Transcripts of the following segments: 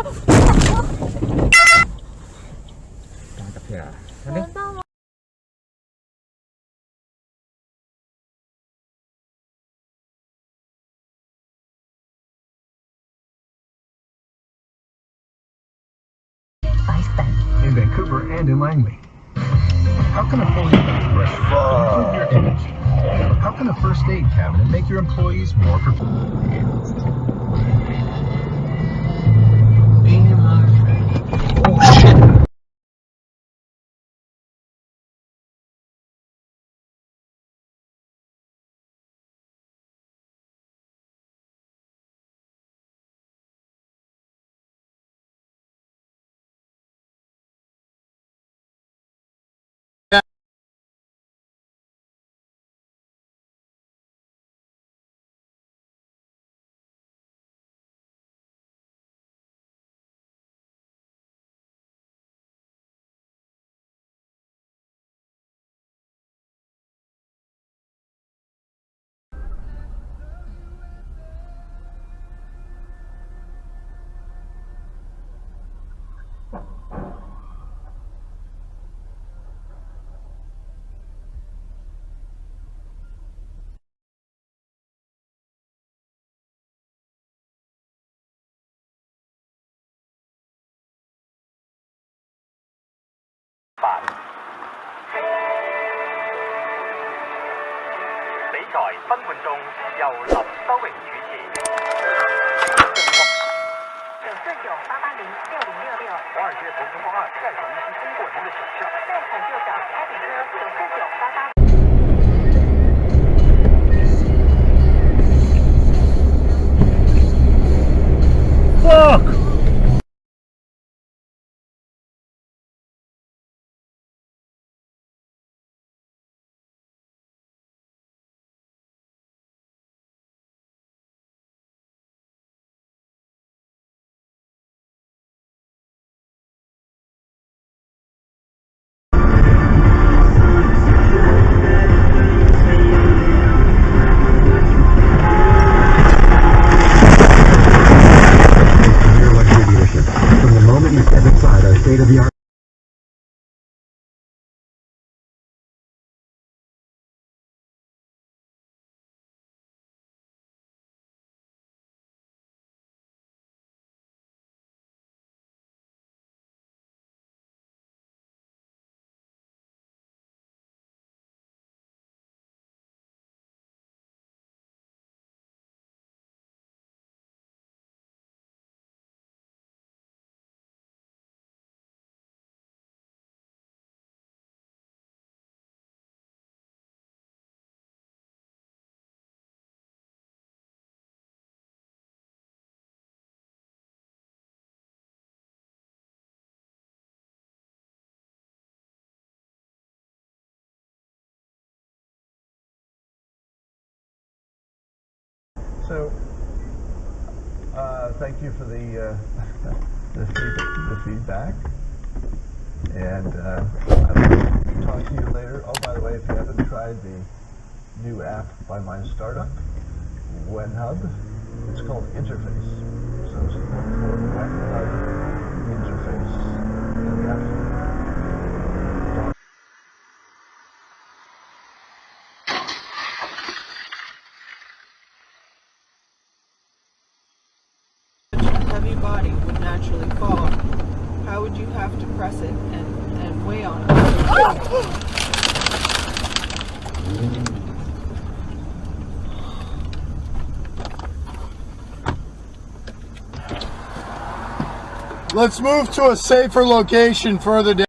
In Vancouver and in Langley. How can a fully equipped restaurant improve your image? How can a first aid cabinet make your employees more professional? Oh shit! Fuck! From the moment you step inside our state-of-the-art So, thank you for the feedback, and I'll talk to you later. Oh, by the way, if you haven't tried the new app by my startup, WenHub, it's called Interface. So it's look for WenHub Interface in the App Store. Heavy body would naturally fall. How would you have to press it and weigh on it? Let's move to a safer location further down.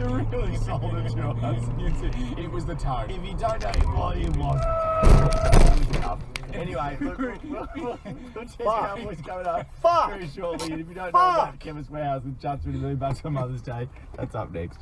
You really sold it to us. It was the toad. If you don't know, it was. Anyway, look, we'll check out what's coming up very shortly. And if you don't know about Chemist Warehouse and Chance $1 million on Mother's Day, that's up next.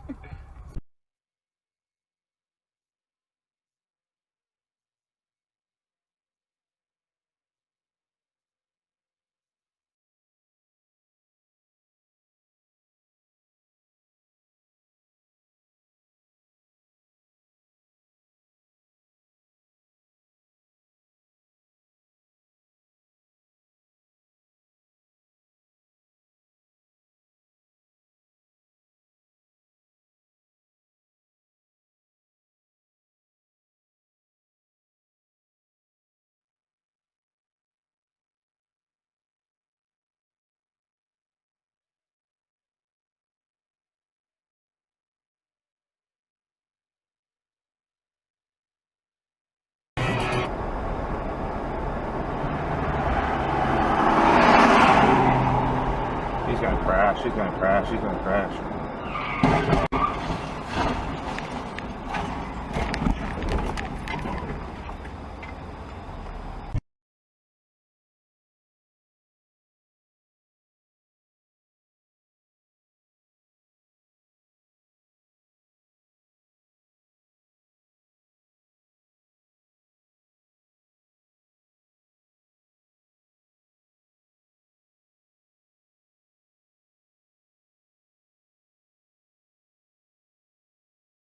He's gonna crash, he's gonna crash, he's gonna crash.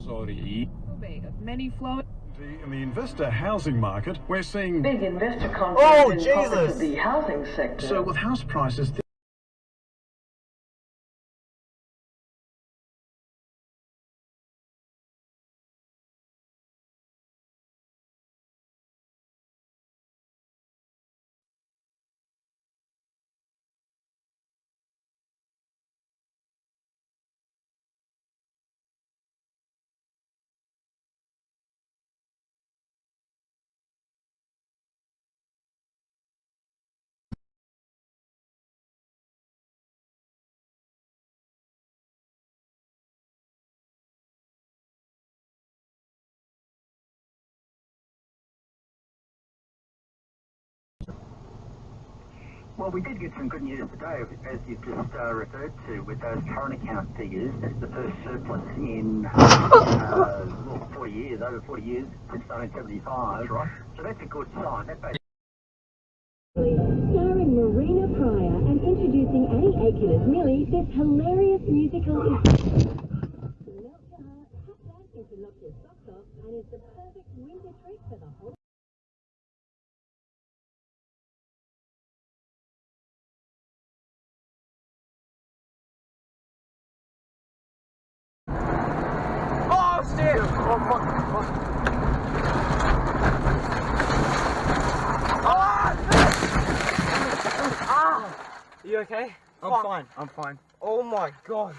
Of many flowing. In the investor housing market, we're seeing Big investor confidence in profits of the housing sector. so with house prices. Well, we did get some good news today, as you've just referred to, with those current account figures. That's the first surplus in 40 years, over 40 years, since 1975. That's right. So that's a good sign. That Starring Marina Pryor and introducing Annie Aiken as Millie, this hilarious musical is melt your heart, tap dancing to knock your socks off, and is the perfect winter treat for the whole. Oh, Steve! Oh, fuck. You okay? I'm fine. I'm fine. Oh my god.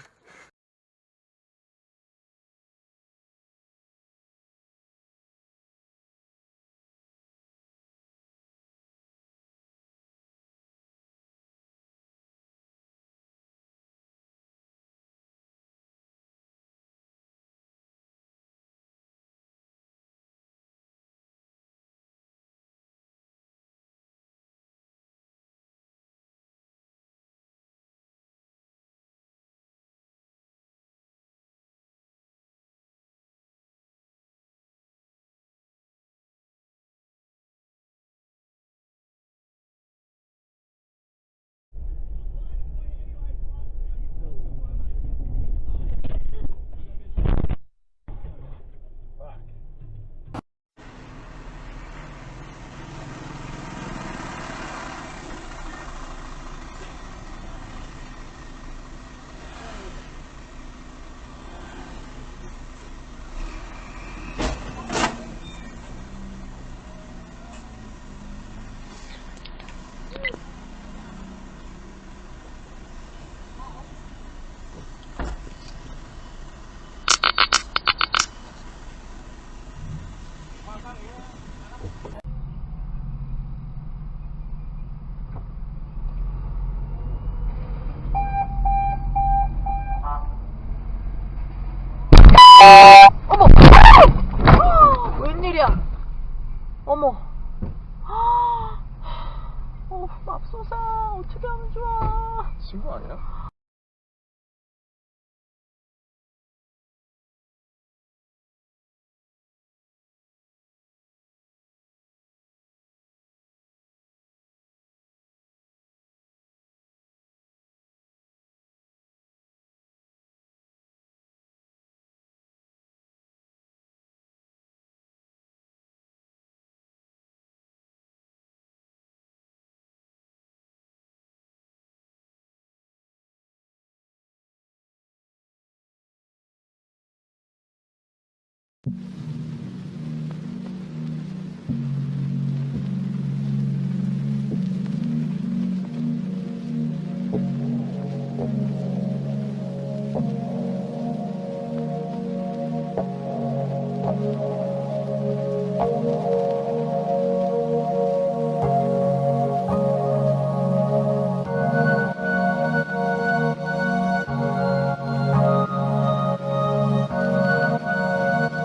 어떻게 하면 좋아? 친구 아니야?